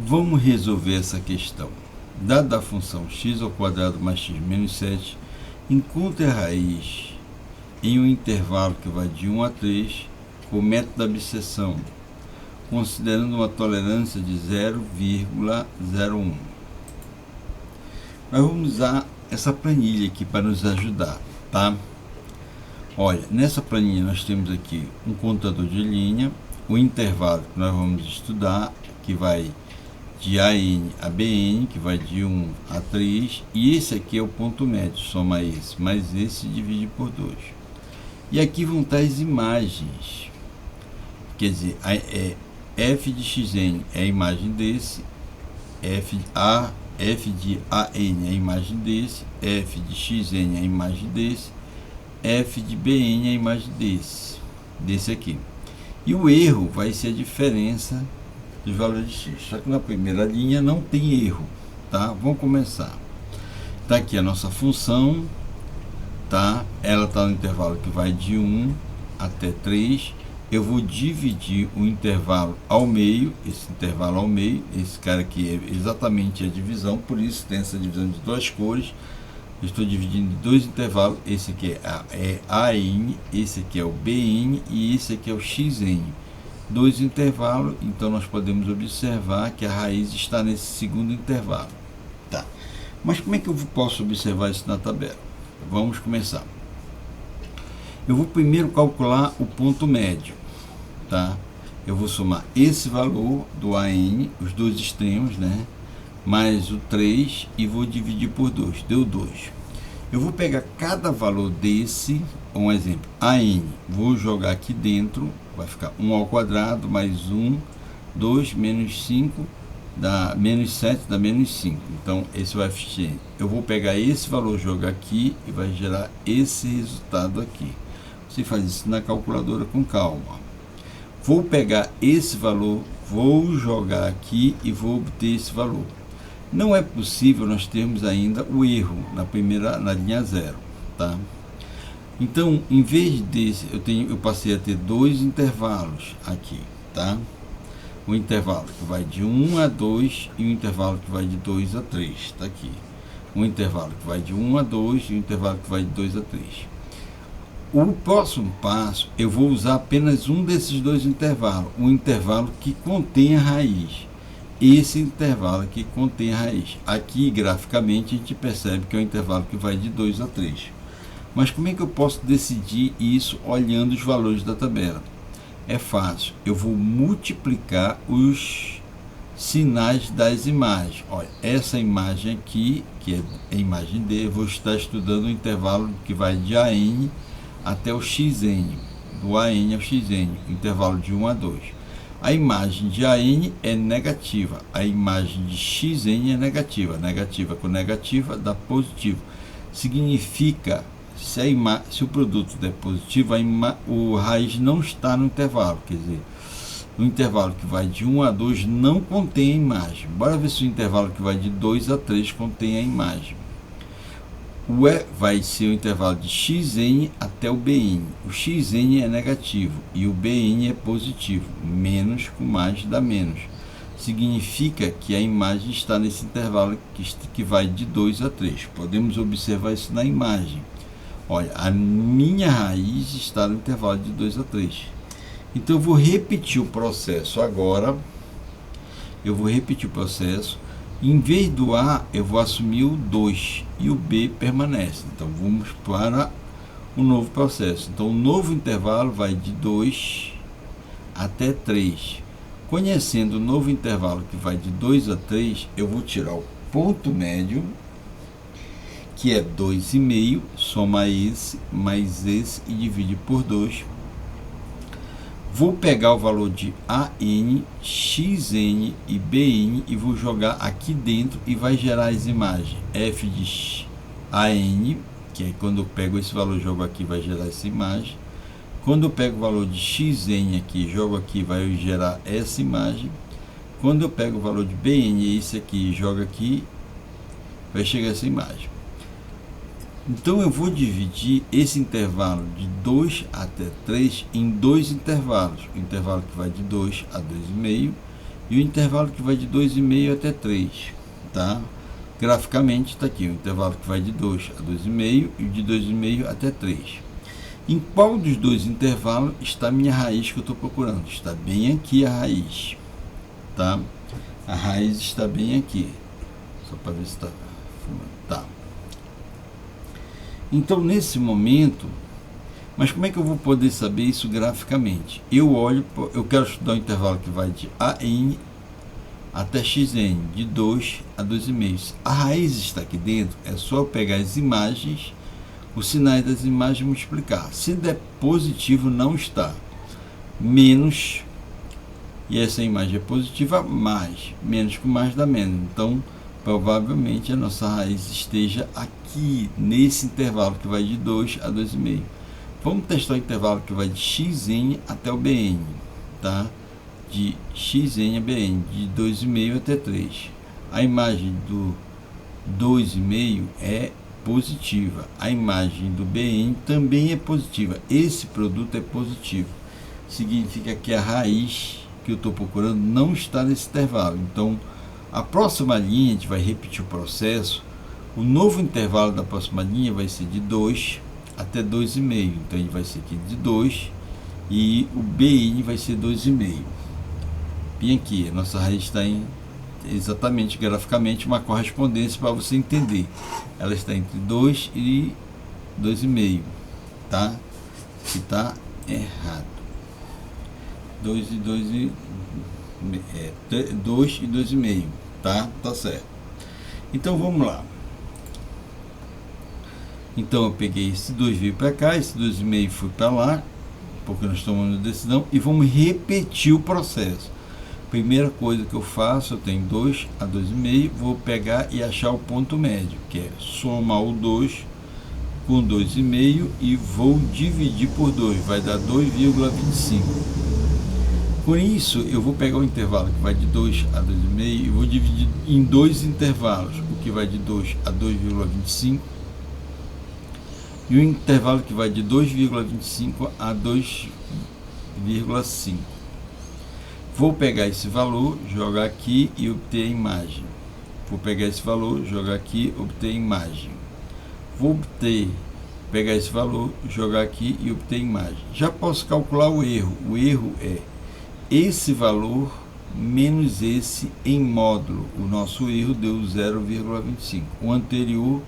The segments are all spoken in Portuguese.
Vamos resolver essa questão. Dada a função x² mais x menos 7, encontre a raiz em um intervalo que vai de 1 a 3 com o método da abscissão, considerando uma tolerância de 0,01. Nós vamos usar essa planilha aqui para nos ajudar, tá? Olha, nessa planilha nós temos aqui um contador de linha, o intervalo que nós vamos estudar, que vai de AN a BN, que vai de 1 a 3, e esse aqui é o ponto médio, soma esse mais esse e divide por 2. E aqui vão estar as imagens, quer dizer, f de xn é a imagem desse, f de AN é a imagem desse, f de xn é a imagem desse, f de bn é a imagem desse aqui. E o erro vai ser a diferença dos valores de x. Só que na primeira linha não tem erro, tá? Vamos começar. Tá aqui a nossa função, tá? Ela está no intervalo que vai de 1 até 3. Eu vou dividir o intervalo ao meio, esse intervalo ao meio, esse cara aqui é exatamente a divisão, por isso tem essa divisão de duas cores. Eu estou dividindo em dois intervalos, esse aqui é AN, esse aqui é o BN e esse aqui é o XN. Dois intervalos, então nós podemos observar que a raiz está nesse segundo intervalo. Tá. Mas como é que eu posso observar isso na tabela? Vamos começar. Eu vou primeiro calcular o ponto médio, tá? Eu vou somar esse valor do AN, os dois extremos, né? Mais o 3 e vou dividir por 2, deu 2. Eu vou pegar cada valor desse, um exemplo, AN, vou jogar aqui dentro, vai ficar 1 ao quadrado mais 1, 2 menos 5, dá menos 7, dá menos 5. Então, esse é o FXN. Eu vou pegar esse valor, jogar aqui e vai gerar esse resultado aqui. Você faz isso na calculadora com calma. Vou pegar esse valor, vou jogar aqui e vou obter esse valor. Não é possível nós termos ainda o erro na linha 0, tá? Então, em vez desse, eu passei a ter dois intervalos aqui, tá? O intervalo que vai de 1 a 2 e o intervalo que vai de 2 a 3, tá aqui. O intervalo que vai de 1 a 2 e o intervalo que vai de 2 a 3. O próximo passo, eu vou usar apenas um desses dois intervalos, um intervalo que contém a raiz. Esse intervalo aqui contém a raiz. Aqui, graficamente, a gente percebe que é o intervalo que vai de 2 a 3. Mas como é que eu posso decidir isso olhando os valores da tabela? É fácil. Eu vou multiplicar os sinais das imagens. Olha, essa imagem aqui, que é a imagem D, eu vou estar estudando o intervalo que vai de AN até o XN. Do AN ao XN, intervalo de 1 a 2. A imagem de AN é negativa, a imagem de XN é negativa. Negativa com negativa dá positivo. Significa, se o produto der positivo, o raiz não está no intervalo. Quer dizer, o intervalo que vai de 1 a 2 não contém a imagem. Bora ver se o intervalo que vai de 2 a 3 contém a imagem. O E vai ser o intervalo de XN até o BN. O XN é negativo e o BN é positivo. Menos com mais dá menos. Significa que a imagem está nesse intervalo que vai de 2 a 3. Podemos observar isso na imagem. Olha, a minha raiz está no intervalo de 2 a 3. Então eu vou repetir o processo agora. Eu vou repetir o processo. Em vez do A, eu vou assumir o 2 e o B permanece. Então, vamos para o novo processo. Então, o novo intervalo vai de 2 até 3. Conhecendo o novo intervalo que vai de 2 a 3, eu vou tirar o ponto médio, que é 2,5, soma esse mais esse e divide por 2. Vou pegar o valor de AN, XN e BN e vou jogar aqui dentro e vai gerar as imagens. F de AN, que é quando eu pego esse valor, jogo aqui, vai gerar essa imagem. Quando eu pego o valor de XN aqui, jogo aqui, vai gerar essa imagem. Quando eu pego o valor de BN, esse aqui, jogo aqui, vai chegar essa imagem. Então eu vou dividir esse intervalo de 2 até 3 em dois intervalos. O intervalo que vai de 2 a 2,5 e o intervalo que vai de 2,5 até 3, tá? Graficamente está aqui o intervalo que vai de 2 a 2,5 e de 2,5 até 3. Em qual dos dois intervalos está a minha raiz que eu estou procurando? Está bem aqui a raiz, tá? A raiz está bem aqui, só para ver se está fumando, tá? Então, nesse momento, mas como é que eu vou poder saber isso graficamente? Eu quero estudar o intervalo que vai de AN até XN, de 2 a 2,5. A raiz está aqui dentro, é só eu pegar as imagens, os sinais das imagens e multiplicar. Se der positivo, não está. Menos, e essa imagem é positiva, mais. Menos com mais dá menos. Então, provavelmente a nossa raiz esteja aqui, nesse intervalo que vai de 2 a 2,5. Vamos testar o intervalo que vai de XN até o BN, tá? De XN a BN, de 2,5 até 3. A imagem do 2,5 é positiva. A imagem do BN também é positiva. Esse produto é positivo. Significa que a raiz que eu estou procurando não está nesse intervalo. Então, a próxima linha, a gente vai repetir o processo. O novo intervalo da próxima linha vai ser de 2 até 2,5. Então, ele vai ser aqui de 2 e o BN vai ser 2,5. Bem aqui, a nossa raiz está em exatamente graficamente uma correspondência para você entender. Ela está entre 2 e 2,5, tá? Que está errado. 2 e 2,5, tá? Tá certo. Então vamos lá. Então eu peguei esse 2 veio para cá, esse 2,5 foi para lá, porque nós tomamos decisão, e vamos repetir o processo. Primeira coisa que eu faço, eu tenho 2 a 2,5, vou pegar e achar o ponto médio, que é somar o 2 com 2,5 e vou dividir por 2, vai dar 2,25. Com isso, eu vou pegar o intervalo que vai de 2 a 2,5 e vou dividir em dois intervalos, o que vai de 2 a 2,25 e o intervalo que vai de 2,25 a 2,5. Vou pegar esse valor, jogar aqui e obter a imagem. Vou pegar esse valor, jogar aqui, obter a imagem. Vou pegar esse valor, jogar aqui e obter a imagem. Já posso calcular o erro. O erro é esse valor menos esse em módulo. O nosso erro deu 0,25. O anterior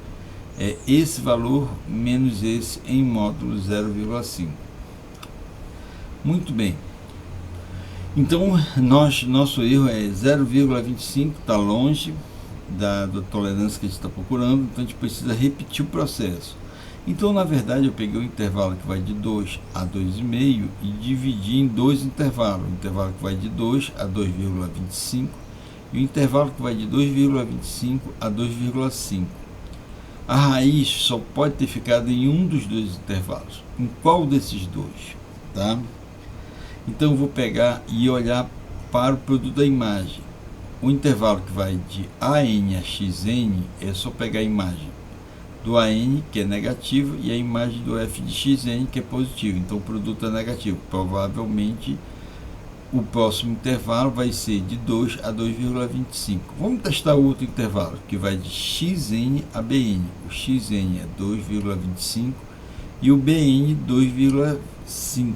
é esse valor menos esse em módulo 0,5. Muito bem. Então, nosso erro é 0,25, está longe da tolerância que a gente está procurando, então a gente precisa repetir o processo. Então, na verdade, eu peguei o intervalo que vai de 2 a 2,5 e dividi em dois intervalos. O intervalo que vai de 2 a 2,25 e o intervalo que vai de 2,25 a 2,5. A raiz só pode ter ficado em um dos dois intervalos. Em qual desses dois? Tá? Então eu vou pegar e olhar para o produto da imagem. O intervalo que vai de AN a XN é só pegar a imagem do AN, que é negativo, e a imagem do F de XN, que é positivo. Então o produto é negativo. Provavelmente o próximo intervalo vai ser de 2 a 2,25. Vamos testar o outro intervalo, que vai de XN a BN. O XN é 2,25 e o BN 2,5.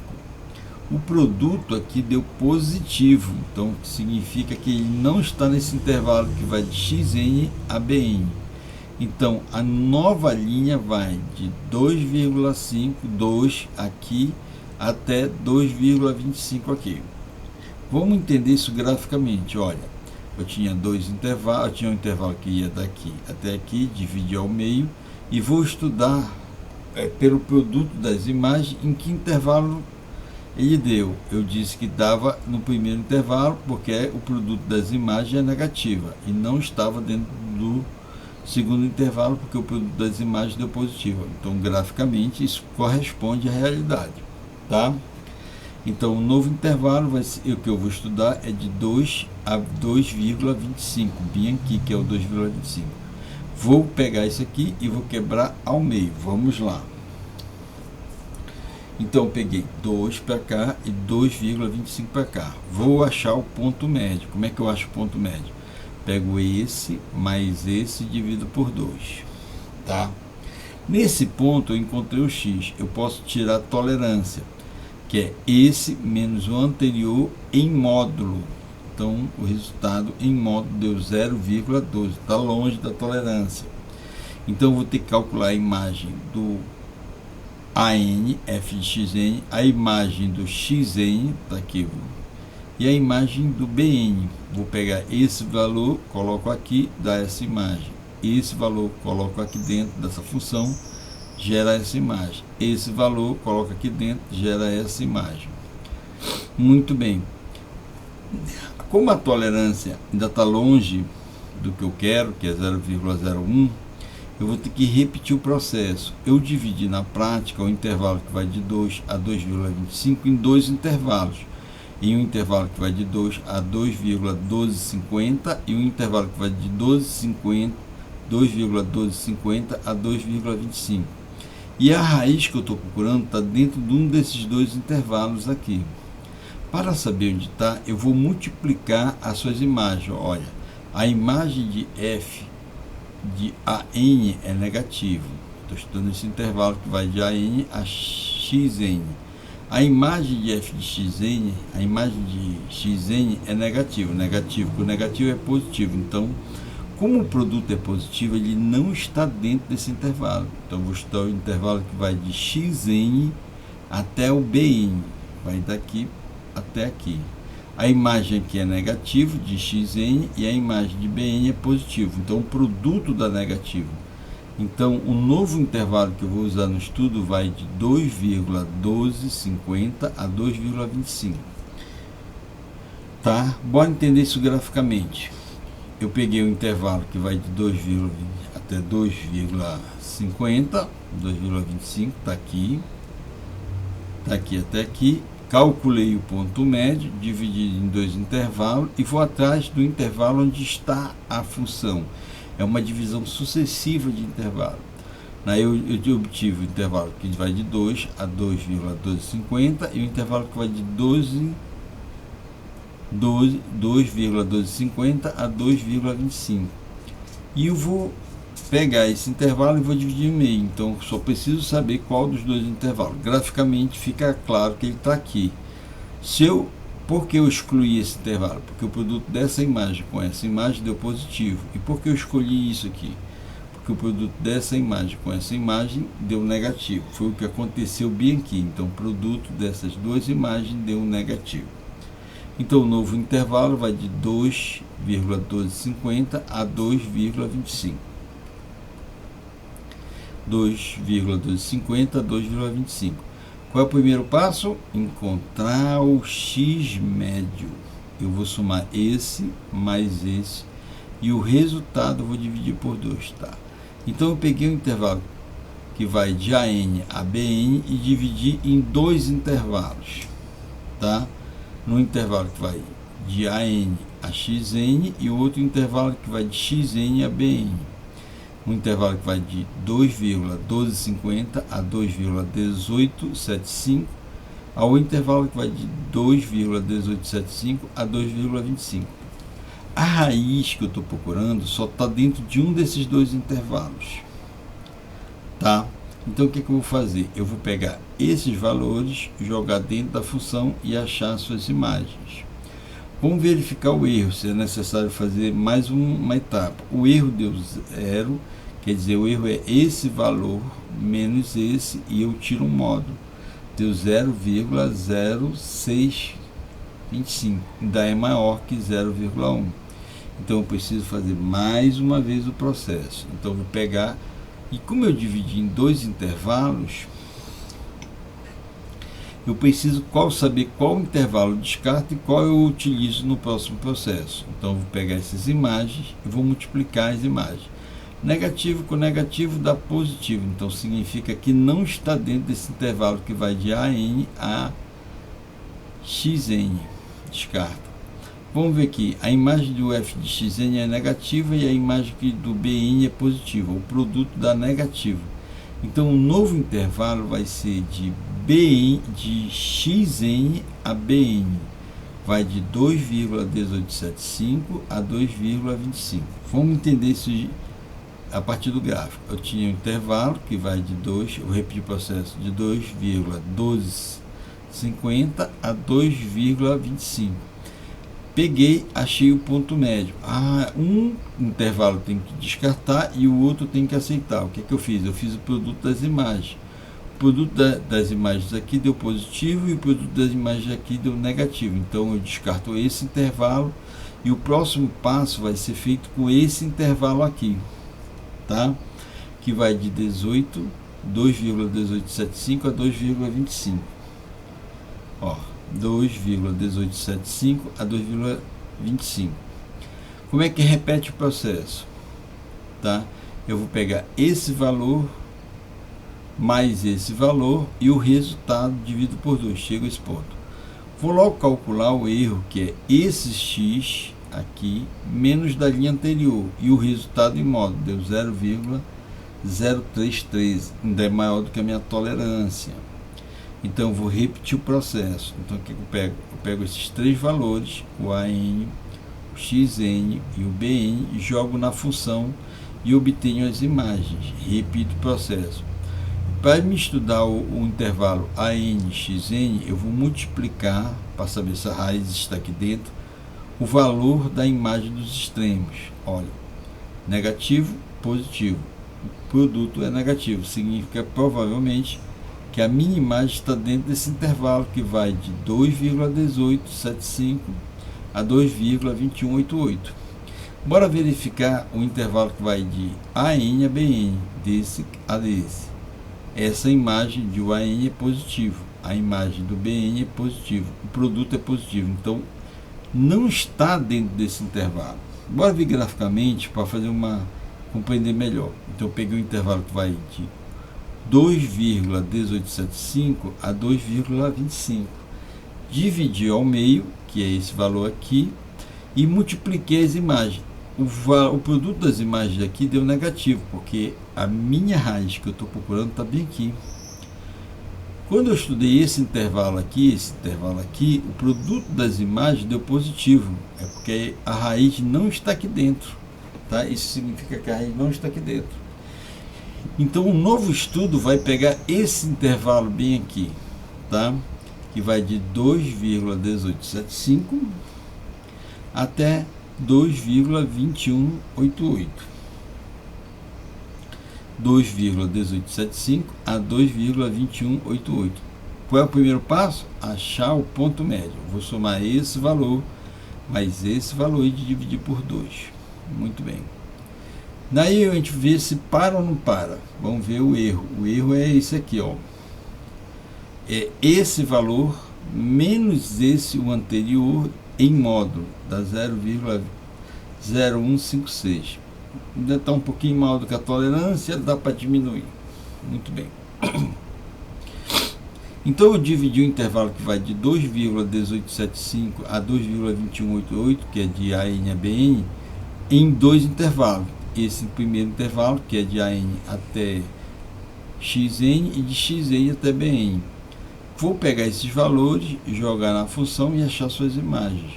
O produto aqui deu positivo, então significa que ele não está nesse intervalo que vai de XN a BN. Então a nova linha vai de 2,5, 2 aqui até 2,25 aqui. Vamos entender isso graficamente. Olha, eu tinha dois intervalos, eu tinha um intervalo que ia daqui até aqui, dividir ao meio, e vou estudar pelo produto das imagens em que intervalo ele deu. Eu disse que dava no primeiro intervalo, porque o produto das imagens é negativa, e não estava dentro do segundo intervalo, porque o produto das imagens deu positivo. Então, graficamente, isso corresponde à realidade, tá? Então, o novo intervalo vai ser, o que eu vou estudar é de 2 a 2,25, bem aqui, que é o 2,25. Vou pegar isso aqui e vou quebrar ao meio. Vamos lá. Então eu peguei 2 para cá e 2,25 para cá. Vou achar o ponto médio. Como é que eu acho o ponto médio? Pego esse mais esse e divido por 2. Tá? Nesse ponto eu encontrei o x. Eu posso tirar a tolerância, que é esse menos o anterior em módulo. Então o resultado em módulo deu 0,12. Está longe da tolerância. Então eu vou ter que calcular a imagem do AN, f de xn, a imagem do xn, tá aqui, e a imagem do bn. Vou pegar esse valor, coloco aqui, dá essa imagem. Esse valor coloco aqui dentro dessa função, gera essa imagem. Esse valor coloco aqui dentro, gera essa imagem. Muito bem. Como a tolerância ainda está longe do que eu quero, que é 0,01, eu vou ter que repetir o processo. Eu dividi na prática o intervalo que vai de 2 a 2,25 em dois intervalos. Em um intervalo que vai de 2 a 2,1250 e um intervalo que vai de 2,1250 a 2,25. E a raiz que eu estou procurando está dentro de um desses dois intervalos aqui. Para saber onde está, eu vou multiplicar as suas imagens. Olha, a imagem de f de AN é negativo. Estou estudando esse intervalo que vai de AN a XN. A imagem de f de xn, a imagem de xn é negativo. Negativo com negativo é positivo. Então, como o produto é positivo, ele não está dentro desse intervalo. Então, vou estudar o intervalo que vai de xn até o bn. Vai daqui até aqui. A imagem aqui é negativo de xn e a imagem de bn é positivo. Então, o produto dá negativo. Então, o novo intervalo que eu vou usar no estudo vai de 2,1250 a 2,25. Tá? Bora entender isso graficamente. Eu peguei o intervalo que vai de 2,20 até 2,50, 2,25, está aqui até aqui. Calculei o ponto médio, dividi em dois intervalos e vou atrás do intervalo onde está a função. É uma divisão sucessiva de intervalo. Eu obtive o intervalo que vai de 2 a 2,1250 e o intervalo que vai de 2,1250 a 2,25. E eu vou pegar esse intervalo e vou dividir em meio. Então, só preciso saber qual dos dois intervalos. Graficamente fica claro que ele está aqui. Por que eu excluí esse intervalo? Porque o produto dessa imagem com essa imagem deu positivo. E por que eu escolhi isso aqui? Porque o produto dessa imagem com essa imagem deu negativo. Foi o que aconteceu bem aqui. Então, o produto dessas duas imagens deu negativo. Então, o novo intervalo vai de 2,1250 a 2,25. 2,1250 a 2,25. Qual é o primeiro passo? Encontrar o x médio. Eu vou somar esse mais esse e o resultado eu vou dividir por 2, tá? Então eu peguei o intervalo que vai de AN a BN e dividi em dois intervalos, tá? No intervalo que vai de AN a XN e o outro intervalo que vai de XN a BN. Um intervalo que vai de 2,1250 a 2,1875, ao intervalo que vai de 2,1875 a 2,25. A raiz que eu estou procurando só está dentro de um desses dois intervalos, tá? Então, o que eu vou fazer? Eu vou pegar esses valores, jogar dentro da função e achar suas imagens. Vamos verificar o erro, se é necessário fazer mais uma etapa. O erro deu 0, quer dizer, o erro é esse valor menos esse, e eu tiro um módulo. Deu 0,0625, ainda é maior que 0,1. Então eu preciso fazer mais uma vez o processo. Então eu vou pegar, e como eu dividi em dois intervalos, eu preciso saber qual intervalo descarto e qual eu utilizo no próximo processo. Então eu vou pegar essas imagens e vou multiplicar as imagens. Negativo com negativo dá positivo, então significa que não está dentro desse intervalo que vai de AN a XN, descarta. Vamos ver aqui, a imagem do f de xn é negativa e a imagem do bn é positiva, o produto dá negativo. Então o novo intervalo vai ser de de xn a bn vai de 2,1875 a 2,25. Vamos entender isso a partir do gráfico. Eu tinha um intervalo que vai de 2, eu repeti o processo, de 2,1250 a 2,25. Peguei, achei o ponto médio. Um intervalo tem que descartar e o outro tem que aceitar. O que é que eu fiz? Eu fiz o produto das imagens. O produto das imagens aqui deu positivo e o produto das imagens aqui deu negativo. Então eu descarto esse intervalo e o próximo passo vai ser feito com esse intervalo aqui, tá? Que vai de 2,1875 a 2,25. Ó, 2,1875 a 2,25. Como é que repete o processo? Tá? Eu vou pegar esse valor mais esse valor e o resultado dividido por 2, chega a esse ponto. Vou logo calcular o erro, que é esse x aqui menos da linha anterior, e o resultado em módulo deu 0,0313, ainda é maior do que a minha tolerância. Então eu vou repetir o processo. Então o que eu pego? Eu pego esses três valores, o AN, o XN e o BN, e jogo na função e obtenho as imagens. Repito o processo. Para me estudar o intervalo AN, XN, eu vou multiplicar, para saber se a raiz está aqui dentro, o valor da imagem dos extremos. Olha, negativo, positivo. O produto é negativo, significa provavelmente que a minha imagem está dentro desse intervalo, que vai de 2,1875 a 2,2188. Bora verificar o intervalo que vai de AN a BN, desse a desse. Essa imagem de AN é positivo, a imagem do BN é positivo, o produto é positivo, então não está dentro desse intervalo. Bora ver graficamente para fazer compreender melhor. Então eu peguei o intervalo que vai de 2,1875 a 2,25, dividi ao meio, que é esse valor aqui, e multipliquei as imagens. O produto das imagens aqui deu negativo, porque a minha raiz que eu estou procurando está bem aqui. Quando eu estudei esse intervalo aqui, o produto das imagens deu positivo, é porque a raiz não está aqui dentro, tá? Isso significa que a raiz não está aqui dentro. Então o novo estudo vai pegar esse intervalo bem aqui, tá? Que vai de 2,1875 até 2,2188. 2,1875 a 2,2188. Qual é o primeiro passo? Achar o ponto médio. Vou somar esse valor mais esse valor e dividir por 2. Muito bem. Daí a gente vê se para ou não para. Vamos ver o erro. O erro é esse aqui, ó. É esse valor menos esse, o anterior, em módulo, dá 0,0156. Ainda está um pouquinho maior do que a tolerância, dá para diminuir. Muito bem. Então eu dividi o intervalo que vai de 2,1875 a 2,2188, que é de AN a BN, em dois intervalos. Esse primeiro intervalo, que é de AN até XN e de XN até BN. Vou pegar esses valores, jogar na função e achar suas imagens.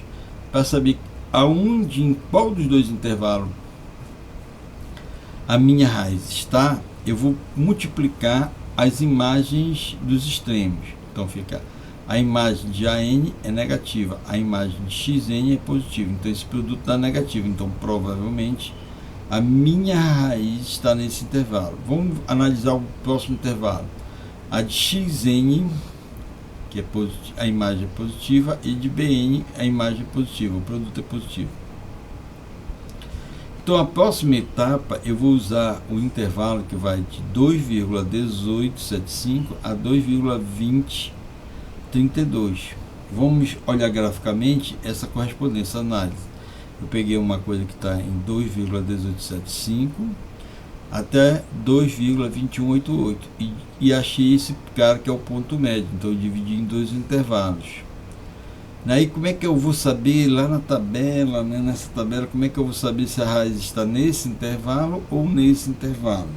Para saber aonde, em qual dos dois intervalos a minha raiz está, eu vou multiplicar as imagens dos extremos. Então fica a imagem de AN é negativa, a imagem de XN é positiva. Então esse produto dá negativo. Então provavelmente a minha raiz está nesse intervalo. Vamos analisar o próximo intervalo. A de XN, que é a imagem é positiva, e de BN a imagem é positiva, o produto é positivo. Então a próxima etapa eu vou usar o intervalo que vai de 2,1875 a 2,2032. Vamos olhar graficamente essa correspondência, análise. Eu peguei uma coisa que está em 2,1875 até 2,2188 e achei esse cara que é o ponto médio. Então eu dividi em dois intervalos. Daí como é que eu vou saber lá na tabela, né, nessa tabela, como é que eu vou saber se a raiz está nesse intervalo ou nesse intervalo?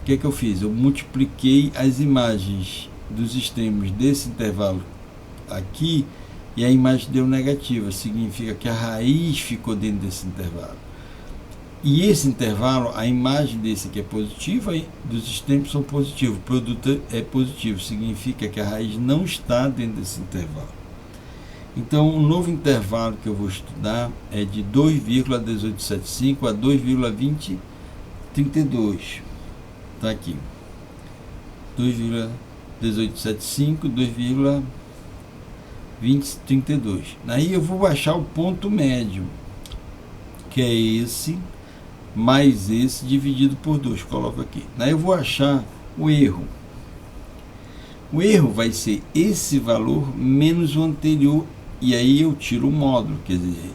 O que é que eu fiz? Eu multipliquei as imagens dos extremos desse intervalo aqui e a imagem deu negativa, significa que a raiz ficou dentro desse intervalo. E esse intervalo, a imagem desse aqui é positiva e dos extremos são positivos, o produto é positivo, significa que a raiz não está dentro desse intervalo. Então, o novo intervalo que eu vou estudar é de 2,1875 a 2,2032. Está aqui. 2,1875, 2,2032. Aí eu vou achar o ponto médio, que é esse, mais esse dividido por 2. Coloco aqui. Aí eu vou achar o erro. O erro vai ser esse valor menos o anterior. E aí eu tiro o módulo, quer dizer,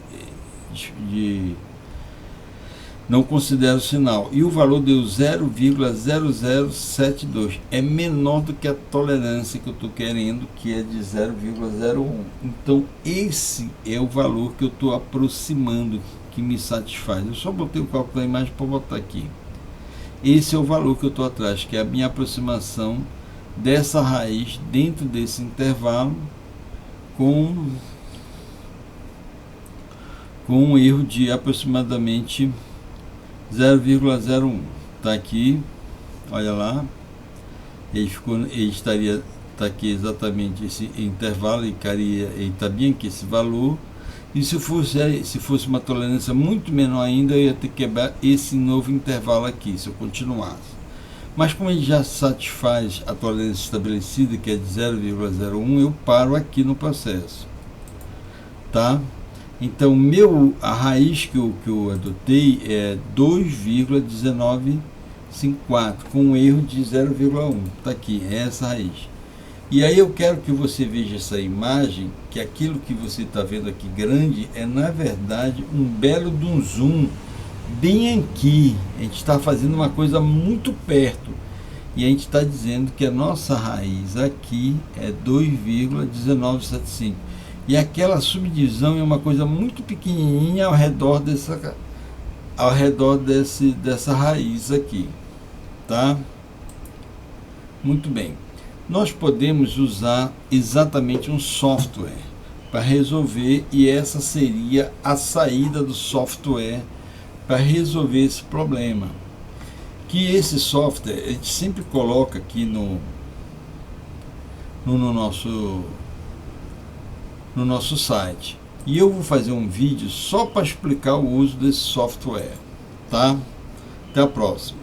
não considero o sinal. E o valor deu 0,0072. É menor do que a tolerância que eu estou querendo, que é de 0,01. Então, esse é o valor que eu estou aproximando, que me satisfaz. Eu só botei o cálculo da imagem para botar aqui. Esse é o valor que eu estou atrás, que é a minha aproximação dessa raiz dentro desse intervalo com um erro de aproximadamente 0,01. Está aqui, olha lá, ele estaria, está aqui exatamente esse intervalo, ele está bem aqui esse valor. E se fosse uma tolerância muito menor ainda, eu ia ter que quebrar esse novo intervalo aqui, se eu continuasse. Mas como ele já satisfaz a tolerância estabelecida, que é de 0,01, eu paro aqui no processo, tá? Então, a raiz que eu adotei é 2,1954, com um erro de 0,1. Está aqui, é essa raiz. E aí eu quero que você veja essa imagem, que aquilo que você está vendo aqui grande é, na verdade, um belo de um zoom bem aqui. A gente está fazendo uma coisa muito perto. E a gente está dizendo que a nossa raiz aqui é 2,1975. E aquela subdivisão é uma coisa muito pequenininha ao redor dessa raiz aqui, tá? Muito bem. Nós podemos usar exatamente um software para resolver, e essa seria a saída do software para resolver esse problema. Que esse software a gente sempre coloca aqui no nosso site, e eu vou fazer um vídeo só para explicar o uso desse software, tá? Até a próxima.